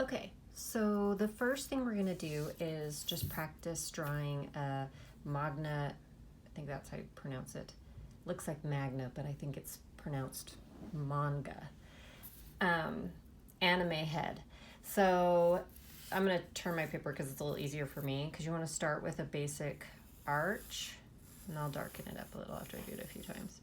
Okay, so the first thing we're going to do is just practice drawing a magna, I think that's how you pronounce it. Looks like magna, but I think it's pronounced manga. Anime head. So I'm going to turn my paper because it's a little easier for me, because you want to start with a basic arch, and I'll darken it up a little after I do it a few times.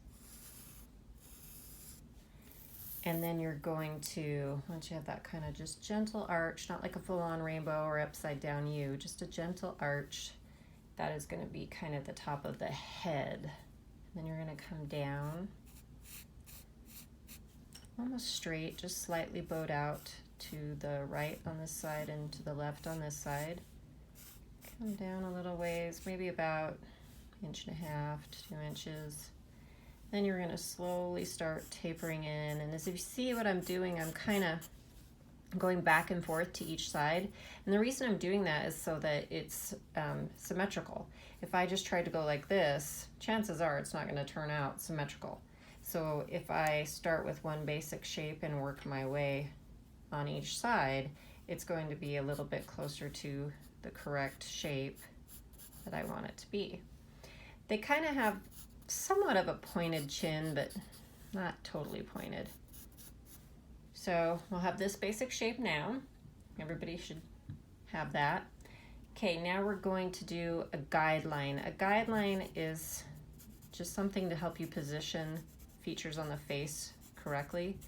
And then you're going to, once you have that kind of just gentle arch, not like a full-on rainbow or upside down U, just a gentle arch, that is going to be kind of the top of the head. And then you're going to come down, almost straight, just slightly bowed out to the right on this side and to the left on this side. Come down a little ways, maybe about 1.5 to 2 inches. Then you're going to slowly start tapering in, and as you see what I'm doing, I'm kind of going back and forth to each side, and the reason I'm doing that is so that it's symmetrical. If I just tried to go like this, chances are it's not going to turn out symmetrical. So if I start with one basic shape and work my way on each side, it's going to be a little bit closer to the correct shape that I want it to be. They kind of have somewhat of a pointed chin, but not totally pointed. So we'll have this basic shape now. Everybody should have that. Okay, now we're going to do a guideline. A guideline is just something to help you position features on the face correctly.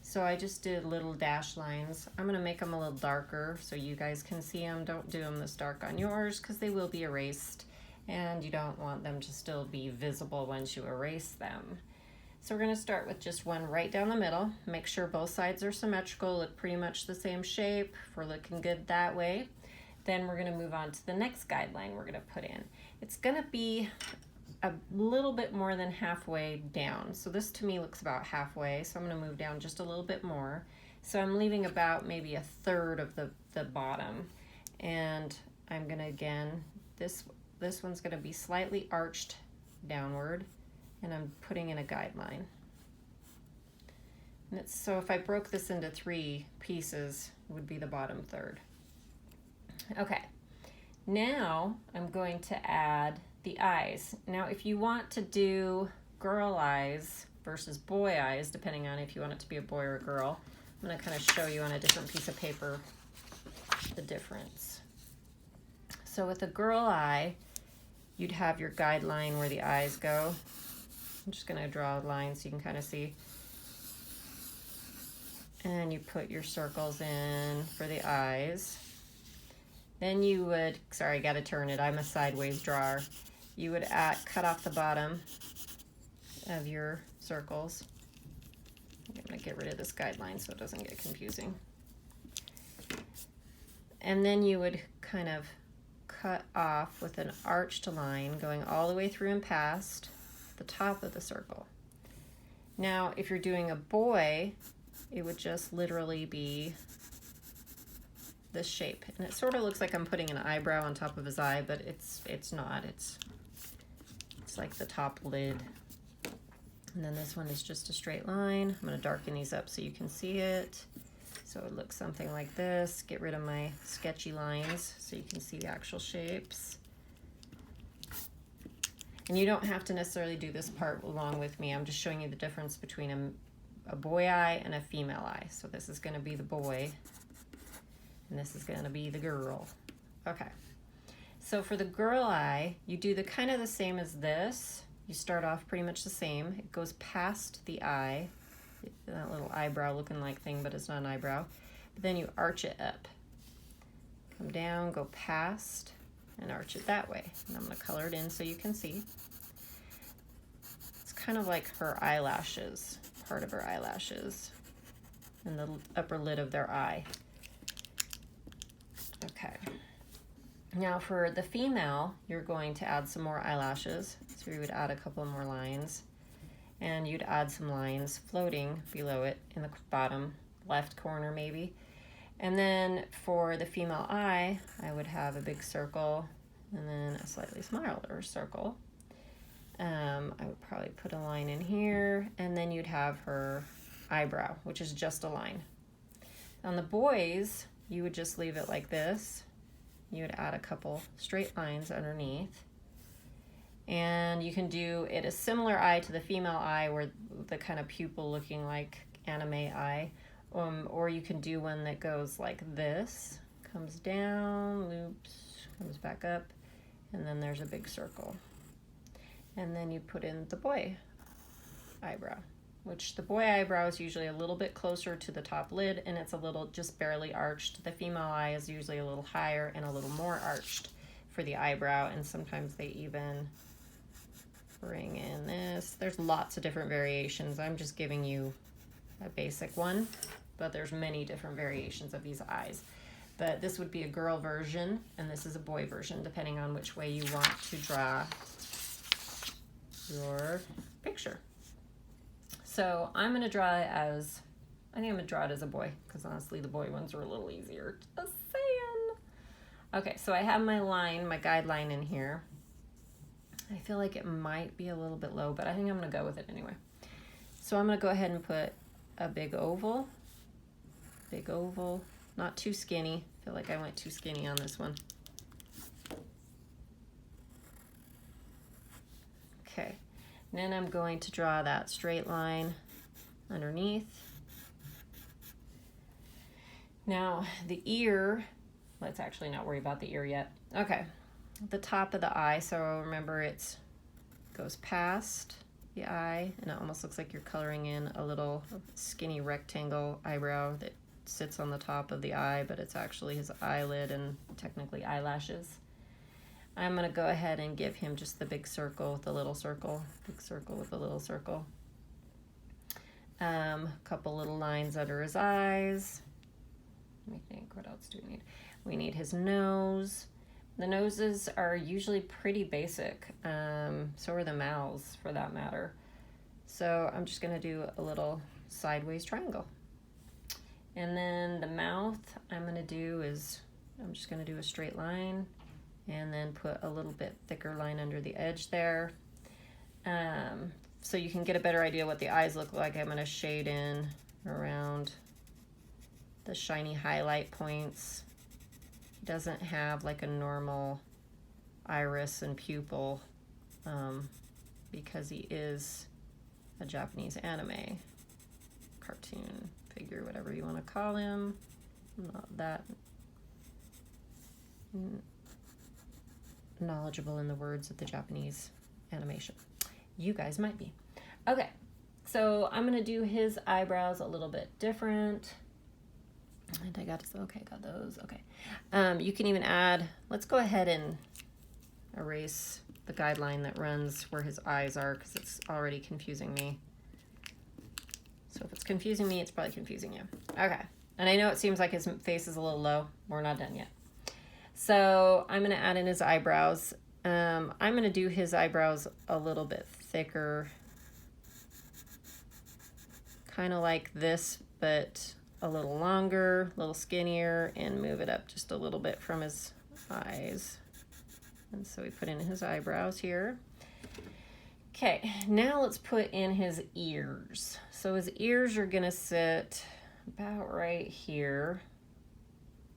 So I just did little dash lines. I'm going to make them a little darker so you guys can see them. Don't do them this dark on yours because they will be erased, and you don't want them to still be visible once you erase them. So we're going to start with just one right down the middle. Make sure both sides are symmetrical, look pretty much the same shape. If we're looking good that way, then we're going to move on to the next guideline we're going to put in. It's going to be a little bit more than halfway down. So this to me looks about halfway, so I'm going to move down just a little bit more. So I'm leaving about maybe 1/3 of the bottom, and I'm going to, again, this one's going to be slightly arched downward, and I'm putting in a guideline. And so if I broke this into 3 pieces, it would be the bottom third. Okay, now I'm going to add the eyes. Now if you want to do girl eyes versus boy eyes, depending on if you want it to be a boy or a girl, I'm going to kind of show you on a different piece of paper the difference. So with a girl eye, you'd have your guideline where the eyes go. I'm just going to draw a line so you can kind of see. And you put your circles in for the eyes. Then you would, sorry, I got to turn it. I'm a sideways drawer. You would cut off the bottom of your circles. I'm going to get rid of this guideline so it doesn't get confusing. And then you would kind of cut off with an arched line going all the way through and past the top of the circle. Now, if you're doing a boy, it would just literally be this shape. And it sort of looks like I'm putting an eyebrow on top of his eye, but it's not. It's like the top lid. And then this one is just a straight line. I'm going to darken these up so you can see it. So it looks something like this. Get rid of my sketchy lines so you can see the actual shapes. And you don't have to necessarily do this part along with me. I'm just showing you the difference between a boy eye and a female eye. So this is going to be the boy, and this is going to be the girl. Okay. So for the girl eye, you do the kind of the same as this. You start off pretty much the same. It goes past the eye, that little eyebrow looking like thing, but it's not an eyebrow. But then you arch it up. Come down, go past, and arch it that way. And I'm going to color it in so you can see. It's kind of like her eyelashes, part of her eyelashes, and the upper lid of their eye. Okay. Now for the female, you're going to add some more eyelashes. So you would add a couple more lines, and you'd add some lines floating below it in the bottom left corner maybe. And then for the female eye, I would have a big circle and then a slightly smaller circle. I would probably put a line in here, and then you'd have her eyebrow, which is just a line. On the boys, you would just leave it like this. You would add a couple straight lines underneath. And you can do it a similar eye to the female eye, where the kind of pupil looking like anime eye. Or you can do one that goes like this, comes down, loops, comes back up, and then there's a big circle. And then you put in the boy eyebrow, which the boy eyebrow is usually a little bit closer to the top lid, and it's a little just barely arched. The female eye is usually a little higher and a little more arched for the eyebrow, and sometimes they even bring in this. There's lots of different variations. I'm just giving you a basic one, but there's many different variations of these eyes. But this would be a girl version, and this is a boy version, depending on which way you want to draw your picture. So I'm going to draw it as, I think I'm going to draw it as a boy, because honestly the boy ones are a little easier. Just saying. Okay, so I have my line, my guideline in here. I feel like it might be a little bit low, but I think I'm going to go with it anyway. So I'm going to go ahead and put a big oval, not too skinny. I feel like I went too skinny on this one. Okay, and then I'm going to draw that straight line underneath. Now the ear, let's actually not worry about the ear yet. Okay, the top of the eye, so remember it goes past the eye, and it almost looks like you're coloring in a little skinny rectangle eyebrow that sits on the top of the eye, but it's actually his eyelid and technically eyelashes. I'm going to go ahead and give him just the big circle with the little circle, big circle with the little circle. A couple little lines under his eyes. Let me think, what else do we need? We need his nose. The noses are usually pretty basic, so are the mouths for that matter. So I'm just going to do a little sideways triangle. And then the mouth I'm going to do is, I'm just going to do a straight line and then put a little bit thicker line under the edge there. So you can get a better idea what the eyes look like. I'm going to shade in around the shiny highlight points. Doesn't have like a normal iris and pupil because he is a Japanese anime cartoon figure, whatever you want to call him. I'm not that knowledgeable in the words of the Japanese animation. You guys might be. Okay, so I'm going to do his eyebrows a little bit different. And I got to, okay, got those, okay. You can even add, let's go ahead and erase the guideline that runs where his eyes are, because it's already confusing me. So if it's confusing me, it's probably confusing you. Okay, and I know it seems like his face is a little low. We're not done yet. So I'm gonna add in his eyebrows. I'm gonna do his eyebrows a little bit thicker, kind of like this, but a little longer, a little skinnier, and move it up just a little bit from his eyes. And so we put in his eyebrows here. Okay, now let's put in his ears. So his ears are gonna sit about right here,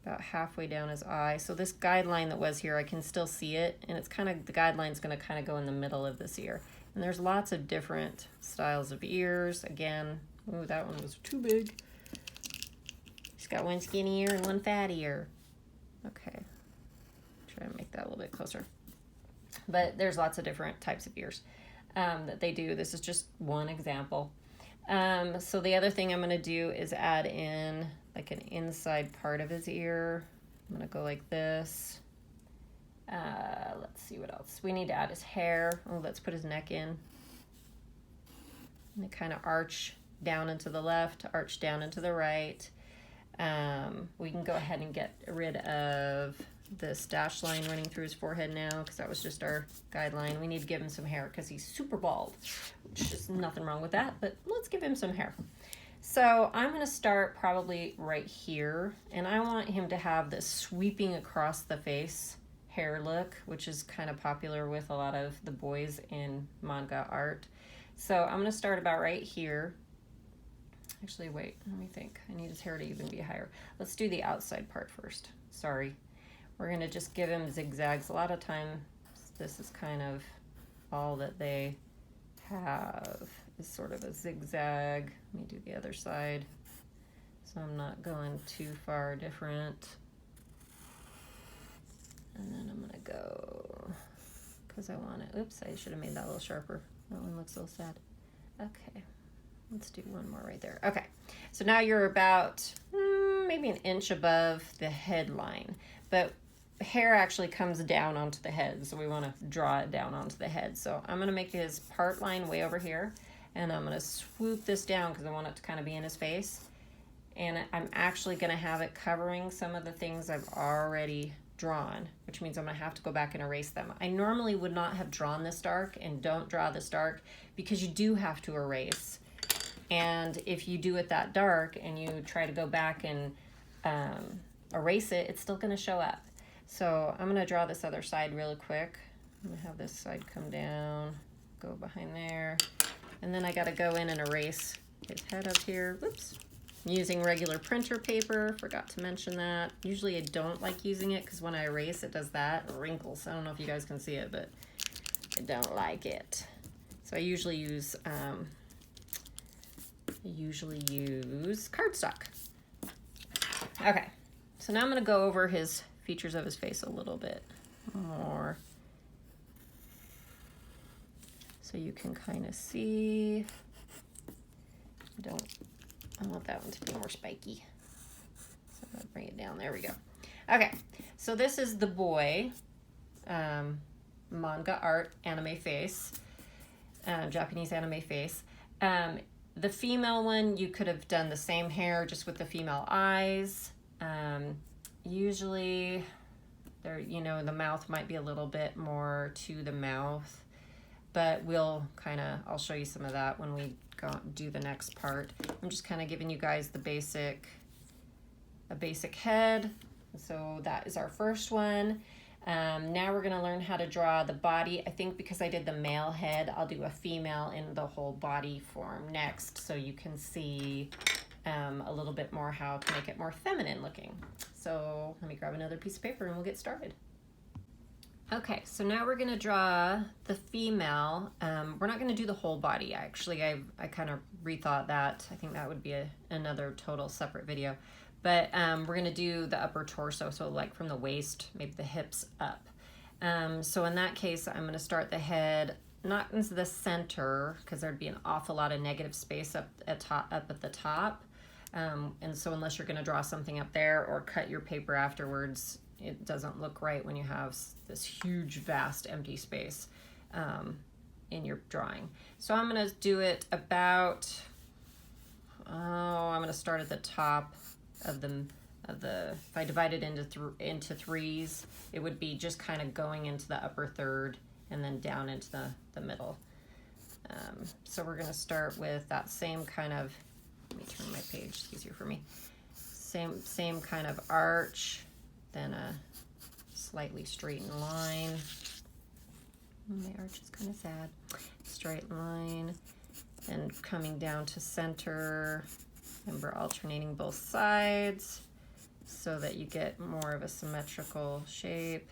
about halfway down his eye. So this guideline that was here, I can still see it, and it's kind of, the guideline's gonna kind of go in the middle of this ear. And there's lots of different styles of ears. Again, ooh, that one was too big. He's got one skinny ear and one fat ear. Okay, try to make that a little bit closer. But there's lots of different types of ears that they do. This is just one example. So the other thing I'm gonna do is add in like an inside part of his ear. I'm gonna go like this. Let's see what else. We need to add his hair. Oh, let's put his neck in. And kind of arch down into the left, arch down into the right. We can go ahead and get rid of this dash line running through his forehead now, because that was just our guideline. We need to give him some hair because he's super bald, which is nothing wrong with that, but let's give him some hair. So I'm going to start probably right here, and I want him to have this sweeping across the face hair look, which is kind of popular with a lot of the boys in manga art. So I'm going to start about right here. Actually, wait, let me think. I need his hair to even be higher. Let's do the outside part first. Sorry. We're gonna just give him zigzags. A lot of time, this is kind of all that they have, is sort of a zigzag. Let me do the other side, so I'm not going too far different. And then I'm gonna go, because I want it, oops, I should have made that a little sharper. That one looks a little sad. Okay, let's do one more right there. Okay, so now you're about maybe an inch above the head line, but hair actually comes down onto the head, so we want to draw it down onto the head. So I'm going to make his part line way over here, and I'm going to swoop this down because I want it to kind of be in his face. And I'm actually going to have it covering some of the things I've already drawn, which means I'm going to have to go back and erase them. I normally would not have drawn this dark, and don't draw this dark because you do have to erase. And if you do it that dark and you try to go back and erase it, it's still going to show up. So I'm going to draw this other side really quick. I'm going to have this side come down, go behind there, and then I got to go in and erase his head up here. Whoops. I'm using regular printer paper, forgot to mention that. Usually I don't like using it because when I erase it does that, wrinkles. I don't know if you guys can see it, but I don't like it. So I usually use cardstock. Okay, so now I'm going to go over his features of his face a little bit more so you can kind of see. I want that one to be more spiky, so I'm going to bring it down. There we go. Okay, so this is the boy manga art anime face, Japanese anime face. The female one, you could have done the same hair just with the female eyes. Usually there, you know, the mouth might be a little bit more to the mouth, but I'll show you some of that when we do the next part. I'm just kind of giving you guys a basic head. So that is our first one. Now we're gonna learn how to draw the body. I think because I did the male head, I'll do a female in the whole body form next, so you can see a little bit more how to make it more feminine looking. So let me grab another piece of paper and we'll get started. Okay, so now we're gonna draw the female. We're not gonna do the whole body, actually. I kind of rethought that. I think that would be another total separate video. But we're gonna do the upper torso, so like from the waist, maybe the hips up. So in that case, I'm gonna start the head, not into the center, because there'd be an awful lot of negative space up at the top. And so unless you're gonna draw something up there or cut your paper afterwards, it doesn't look right when you have this huge, vast, empty space in your drawing. So I'm gonna do it about, I'm gonna start at the top of the if I divide it into threes, it would be just kind of going into the upper third and then down into the middle. So we're gonna start with that same kind of, let me turn my page, it's easier for me. Same kind of arch, then a slightly straightened line. My arch is kind of sad. Straight line, and coming down to center. Remember, alternating both sides so that you get more of a symmetrical shape.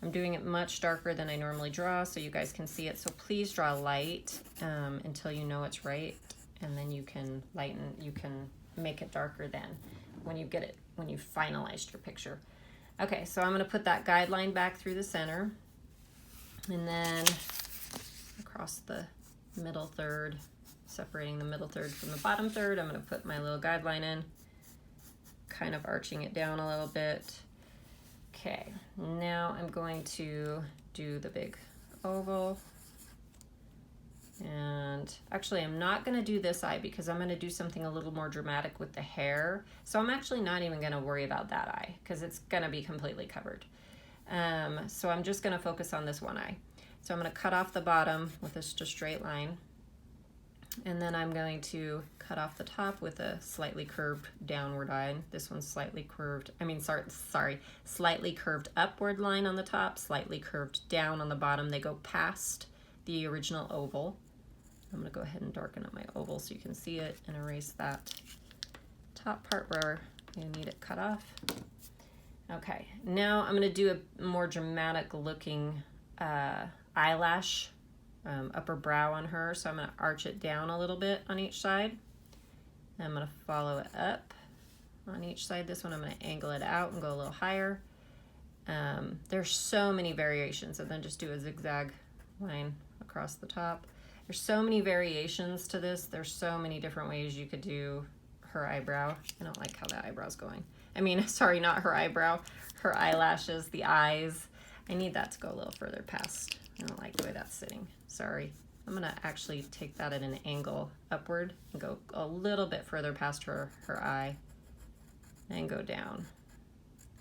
I'm doing it much darker than I normally draw so you guys can see it. So please draw light until you know it's right, and then you can lighten, you can make it darker then when you get it, when you've finalized your picture. Okay, so I'm gonna put that guideline back through the center, and then across the middle third, separating the middle third from the bottom third, I'm gonna put my little guideline in, kind of arching it down a little bit. Okay, now I'm going to do the big oval. And actually I'm not gonna do this eye because I'm gonna do something a little more dramatic with the hair. So I'm actually not even gonna worry about that eye because it's gonna be completely covered. So I'm just gonna focus on this one eye. So I'm gonna cut off the bottom with just a straight line. And then I'm going to cut off the top with a slightly curved downward line. This one's slightly curved, slightly curved upward line on the top, slightly curved down on the bottom. They go past the original oval. I'm gonna go ahead and darken up my oval so you can see it and erase that top part where you need it cut off. Okay, now I'm gonna do a more dramatic looking eyelash upper brow on her. So I'm gonna arch it down a little bit on each side. I'm gonna follow it up on each side. This one I'm gonna angle it out and go a little higher. There's so many variations, and then just do a zigzag line across the top. There's so many variations to this. There's so many different ways you could do her eyebrow. I don't like how that eyebrow's going. I mean, sorry, not her eyebrow, her eyelashes, the eyes. I need that to go a little further past. I don't like the way that's sitting. Sorry. I'm gonna actually take that at an angle upward and go a little bit further past her eye and go down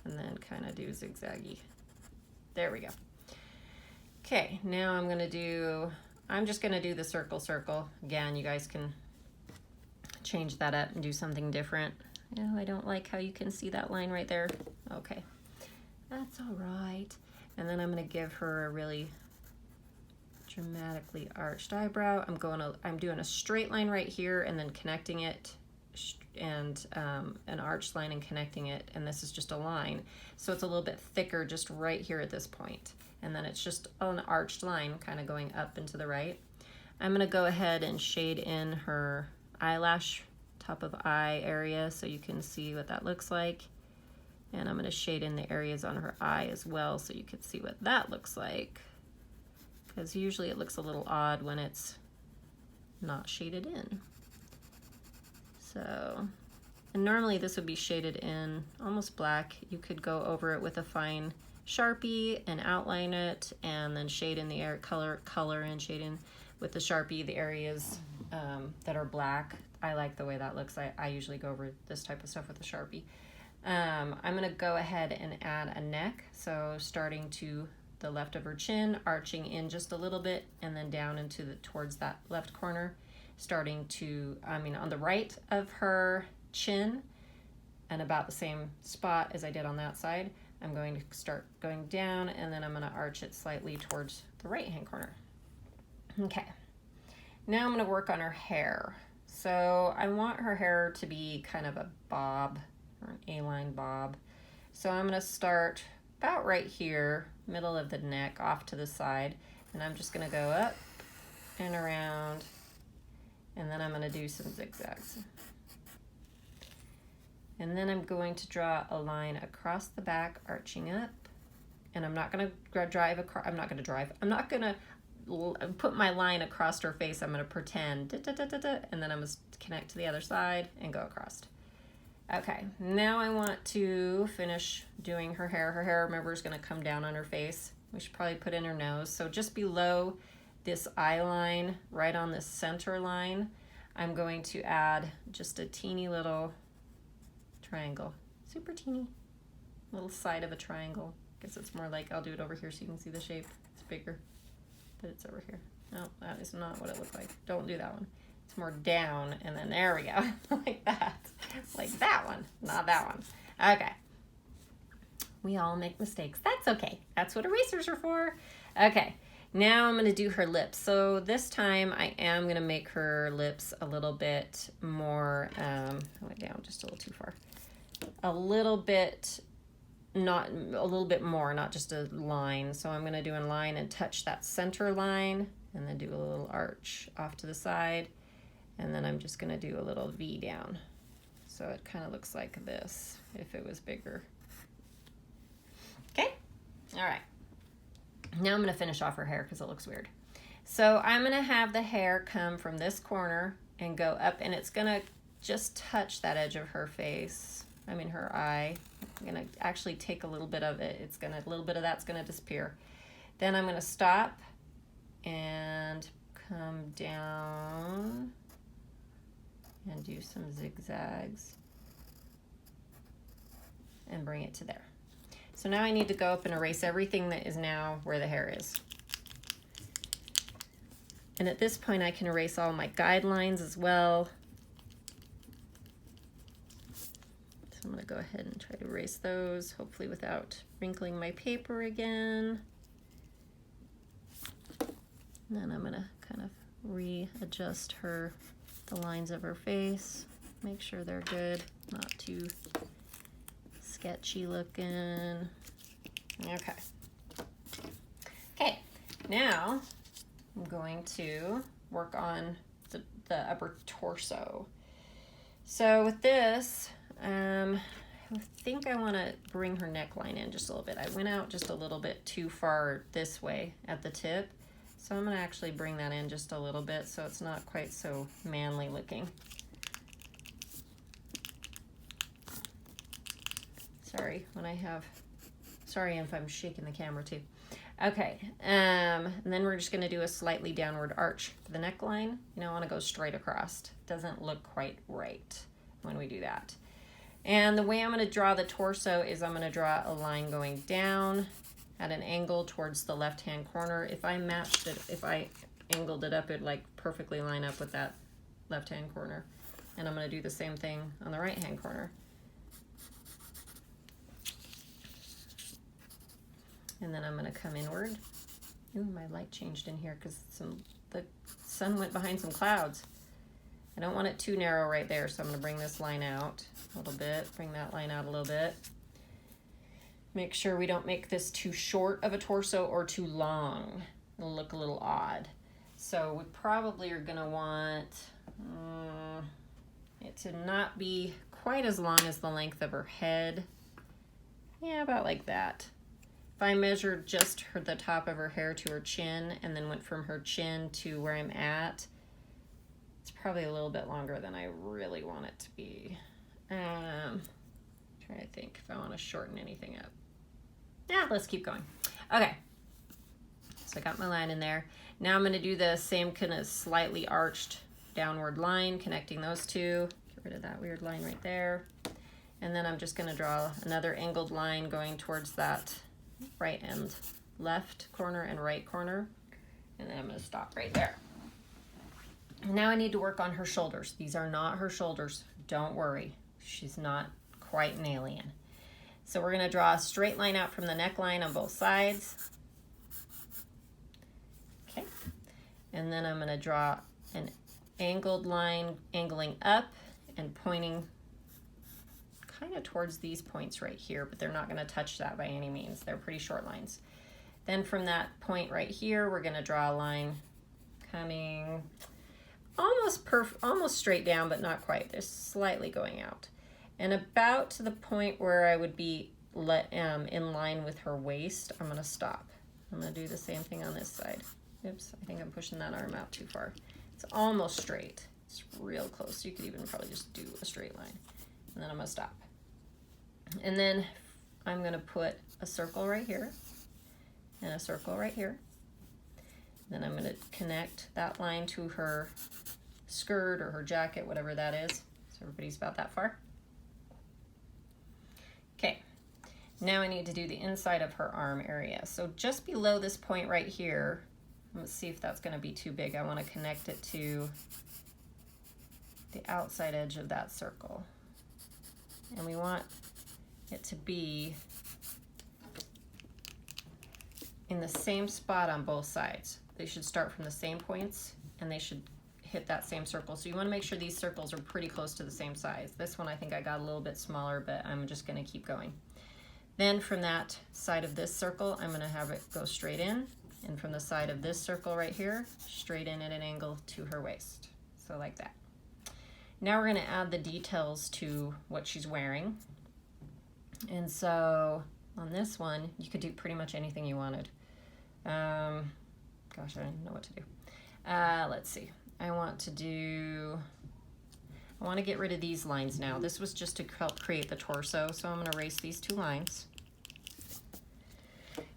and then kind of do zigzaggy. There we go. Okay, now I'm just gonna do the circle. Again, you guys can change that up and do something different. Oh, I don't like how you can see that line right there. Okay, that's all right. And then I'm gonna give her a really dramatically arched eyebrow. I'm doing a straight line right here and then connecting it, and an arched line and connecting it, and this is just a line. So it's a little bit thicker just right here at this point. And then it's just an arched line kind of going up and to the right. I'm gonna go ahead and shade in her eyelash, top of eye area, so you can see what that looks like. And I'm gonna shade in the areas on her eye as well so you can see what that looks like. Because usually it looks a little odd when it's not shaded in. So, and normally this would be shaded in almost black. You could go over it with a fine Sharpie and outline it, and then shade in the color and shade in with the Sharpie the areas that are black. I like the way that looks. I usually go over this type of stuff with a Sharpie. I'm gonna go ahead and add a neck. So starting to the left of her chin, arching in just a little bit, and then down into towards that left corner, starting to, on the right of her chin, and about the same spot as I did on that side. I'm going to start going down, and then I'm going to arch it slightly towards the right hand corner. Okay, now I'm going to work on her hair. So I want her hair to be kind of a bob, or an A-line bob. So I'm going to start about right here, middle of the neck, off to the side, and I'm just going to go up and around, and then I'm going to do some zigzags. And then I'm going to draw a line across the back, arching up, and I'm not going to drive across. I'm not going to put my line across her face. I'm going to pretend, and then I'm going to connect to the other side and go across. Okay, now I want to finish doing her hair. Her hair, remember, is going to come down on her face. We should probably put in her nose. So just below this eye line, right on this center line, I'm going to add just a teeny little triangle, super teeny, little side of a triangle. Guess it's more like, I'll do it over here so you can see the shape. It's bigger, but it's over here. No, that is not what it looked like. Don't do that one. It's more down, and then there we go, like that. Like that one, not that one. Okay. We all make mistakes. That's okay. That's what erasers are for. Okay, now I'm gonna do her lips. So this time I am gonna make her lips a little bit more, I went down just a little too far. A little bit more, not just a line. So I'm gonna do a line and touch that center line, and then do a little arch off to the side. And then I'm just gonna do a little V down. So it kind of looks like this if it was bigger. Okay, all right. Now I'm gonna finish off her hair because it looks weird. So I'm gonna have the hair come from this corner and go up, and it's gonna just touch that edge of her face. Her eye. I'm gonna actually take a little bit of it. A little bit of that's gonna disappear. Then I'm gonna stop and come down and do some zigzags and bring it to there. So now I need to go up and erase everything that is now where the hair is. And at this point I can erase all my guidelines as well. So I'm gonna go ahead and try to erase those, hopefully without wrinkling my paper again. And then I'm gonna kind of readjust the lines of her face, make sure they're good, not too sketchy looking. Okay. Okay, now I'm going to work on the upper torso. So with this, I think I want to bring her neckline in just a little bit. I went out just a little bit too far this way at the tip, so I'm going to actually bring that in just a little bit so it's not quite so manly looking. Sorry if I'm shaking the camera too. Okay, and then we're just going to do a slightly downward arch for the neckline. You don't want to go straight across. Doesn't look quite right when we do that. And the way I'm going to draw the torso is I'm going to draw a line going down at an angle towards the left-hand corner. If I matched it, if I angled it up, it'd like perfectly line up with that left-hand corner. And I'm going to do the same thing on the right-hand corner. And then I'm going to come inward. Ooh, my light changed in here because the sun went behind some clouds. I don't want it too narrow right there, so I'm going to bring this line out a little bit, bring that line out a little bit. Make sure we don't make this too short of a torso or too long. It'll look a little odd. So we probably are going to want it to not be quite as long as the length of her head. Yeah, about like that. If I measured just the top of her hair to her chin and then went from her chin to where I'm at, it's probably a little bit longer than I really want it to be. Trying to think if I want to shorten anything up. Yeah, let's keep going. Okay, so I got my line in there. Now I'm going to do the same kind of slightly arched downward line connecting those two. Get rid of that weird line right there. And then I'm just going to draw another angled line going towards that right and left corner and right corner. And then I'm going to stop right there. Now I need to work on her shoulders. These are not her shoulders. Don't worry. She's not quite an alien. So we're going to draw a straight line out from the neckline on both sides. Okay. And then I'm going to draw an angled line angling up and pointing kind of towards these points right here, but they're not going to touch that by any means. They're pretty short lines. Then from that point right here, we're going to draw a line coming almost straight down, but not quite. They're slightly going out. And about to the point where I would be in line with her waist, I'm going to stop. I'm going to do the same thing on this side. Oops, I think I'm pushing that arm out too far. It's almost straight. It's real close. You could even probably just do a straight line. And then I'm going to stop. And then I'm going to put a circle right here and a circle right here. Then I'm going to connect that line to her skirt or her jacket, whatever that is. So everybody's about that far. Okay, now I need to do the inside of her arm area. So just below this point right here, let's see if that's going to be too big. I want to connect it to the outside edge of that circle. And we want it to be in the same spot on both sides. They should start from the same points and they should hit that same circle. So you want to make sure these circles are pretty close to the same size. This one I think I got a little bit smaller, but I'm just going to keep going. Then from that side of this circle, I'm going to have it go straight in. And from the side of this circle right here, straight in at an angle to her waist. So like that. Now we're going to add the details to what she's wearing. And so on this one, you could do pretty much anything you wanted. Gosh, I don't even know what to do. Let's see. I want to get rid of these lines now. This was just to help create the torso, so I'm going to erase these two lines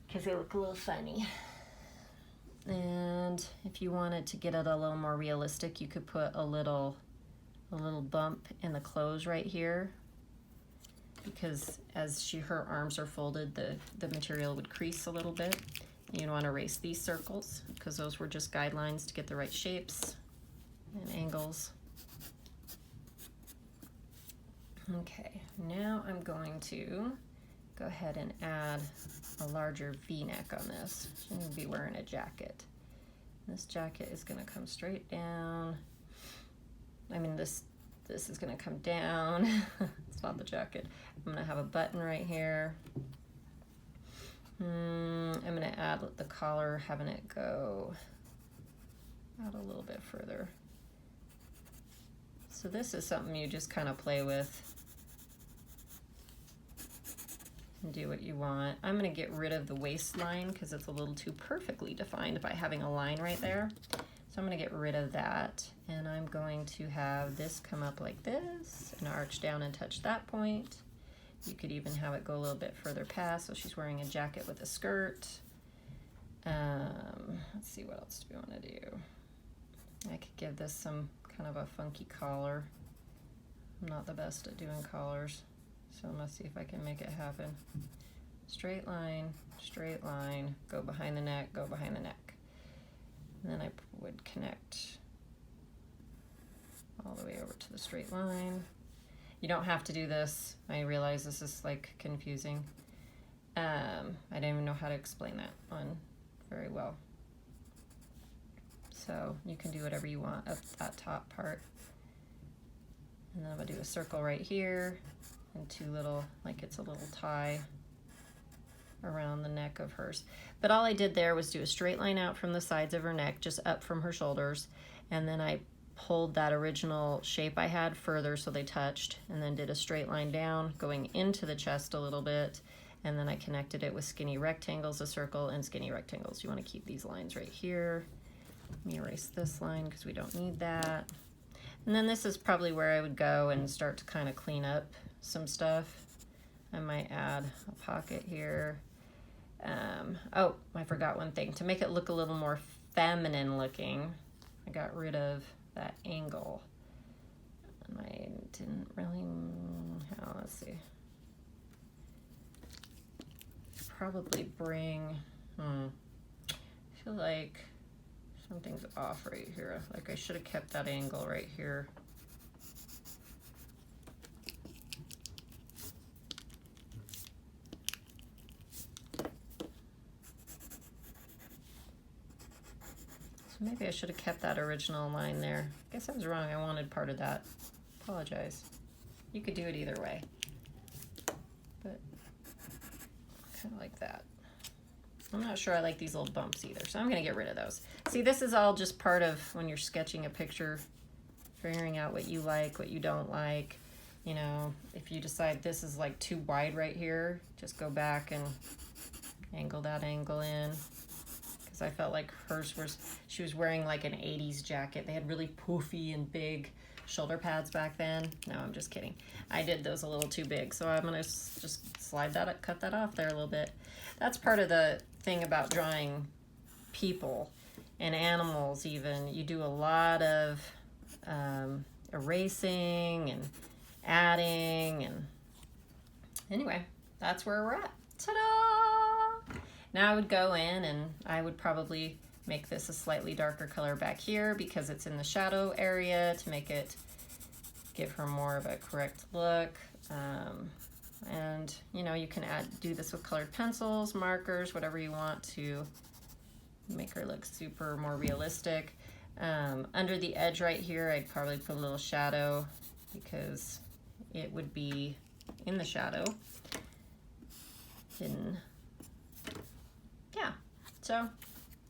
because they look a little funny. And if you wanted to get it a little more realistic, you could put a little bump in the clothes right here, because as her arms are folded, the material would crease a little bit. You want to erase these circles because those were just guidelines to get the right shapes and angles. Okay, now I'm going to go ahead and add a larger V-neck on this. She's going to be wearing a jacket. This jacket is gonna come straight down. I mean, this is gonna come down. It's not the jacket. I'm gonna have a button right here. I'm gonna add the collar, having it go out a little bit further. So this is something you just kind of play with and do what you want. I'm gonna get rid of the waistline because it's a little too perfectly defined by having a line right there. So I'm gonna get rid of that, and I'm going to have this come up like this and arch down and touch that point. You could even have it go a little bit further past, so she's wearing a jacket with a skirt. Let's see, what else do we want to do? I could give this some kind of a funky collar. I'm not the best at doing collars, so I'm gonna see if I can make it happen. Straight line, go behind the neck, go behind the neck. And then I would connect all the way over to the straight line. You don't have to do this. I realize this is like confusing. I don't even know how to explain that one very well. So you can do whatever you want up that top part. And then I'm gonna do a circle right here and two little, like it's a little tie around the neck of hers. But all I did there was do a straight line out from the sides of her neck, just up from her shoulders. And then I pulled that original shape I had further so they touched, and then did a straight line down going into the chest a little bit, and then I connected it with skinny rectangles, a circle, and skinny rectangles. You want to keep these lines right here. Let me erase this line because we don't need that. And then this is probably where I would go and start to kind of clean up some stuff. I might add a pocket here. Oh, I forgot one thing. To make it look a little more feminine looking, I got rid of that angle. And I didn't really, let's see. Probably bring, I feel like something's off right here. Like I should have kept that angle right here. So maybe I should have kept that original line there. I guess I was wrong. I wanted part of that. Apologize. You could do it either way. But kind of like that. I'm not sure I like these little bumps either, so I'm going to get rid of those. See, this is all just part of when you're sketching a picture, figuring out what you like, what you don't like. You know, if you decide this is like too wide right here, just go back and angle that angle in. Because I felt like hers was, she was wearing like an 80s jacket. They had really poofy and big shoulder pads back then. No, I'm just kidding. I did those a little too big, so I'm going to just slide that, cut that off there a little bit. That's part of the thing about drawing people and animals even. You do a lot of erasing and adding, and anyway, that's where we're at. Ta-da! Now I would go in and I would probably make this a slightly darker color back here because it's in the shadow area to make it give her more of a correct look. And you know, you can do this with colored pencils, markers, whatever you want to make her look super more realistic. Under the edge right here, I'd probably put a little shadow because it would be in the shadow, hidden. Yeah, so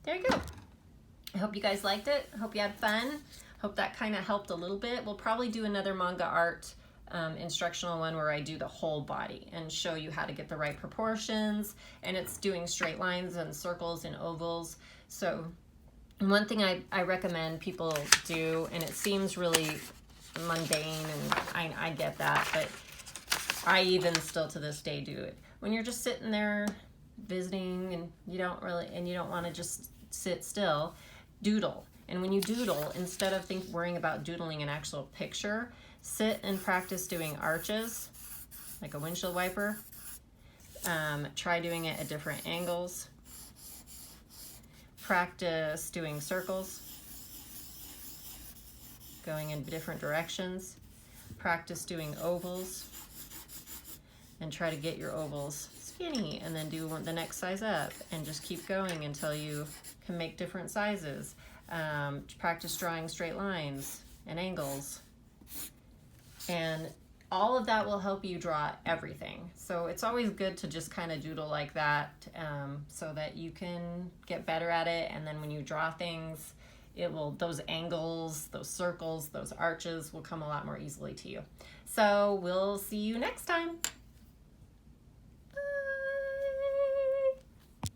there you go. I hope you guys liked it. I hope you had fun. Hope that kind of helped a little bit. We'll probably do another manga art instructional one where I do the whole body and show you how to get the right proportions, and it's doing straight lines and circles and ovals. So one thing I recommend people do, and it seems really mundane, and I get that, but I even still to this day do it. When you're just sitting there visiting and you don't want to just sit still, doodle. And when you doodle, instead of worrying about doodling an actual picture, sit and practice doing arches, like a windshield wiper. Try doing it at different angles. Practice doing circles, going in different directions. Practice doing ovals, and try to get your ovals skinny, and then do the next size up, and just keep going until you can make different sizes. Practice drawing straight lines and angles, and all of that will help you draw everything. So it's always good to just kind of doodle like that, so that you can get better at it, and then when you draw things, those angles, those circles, those arches will come a lot more easily to you. So we'll see you next time.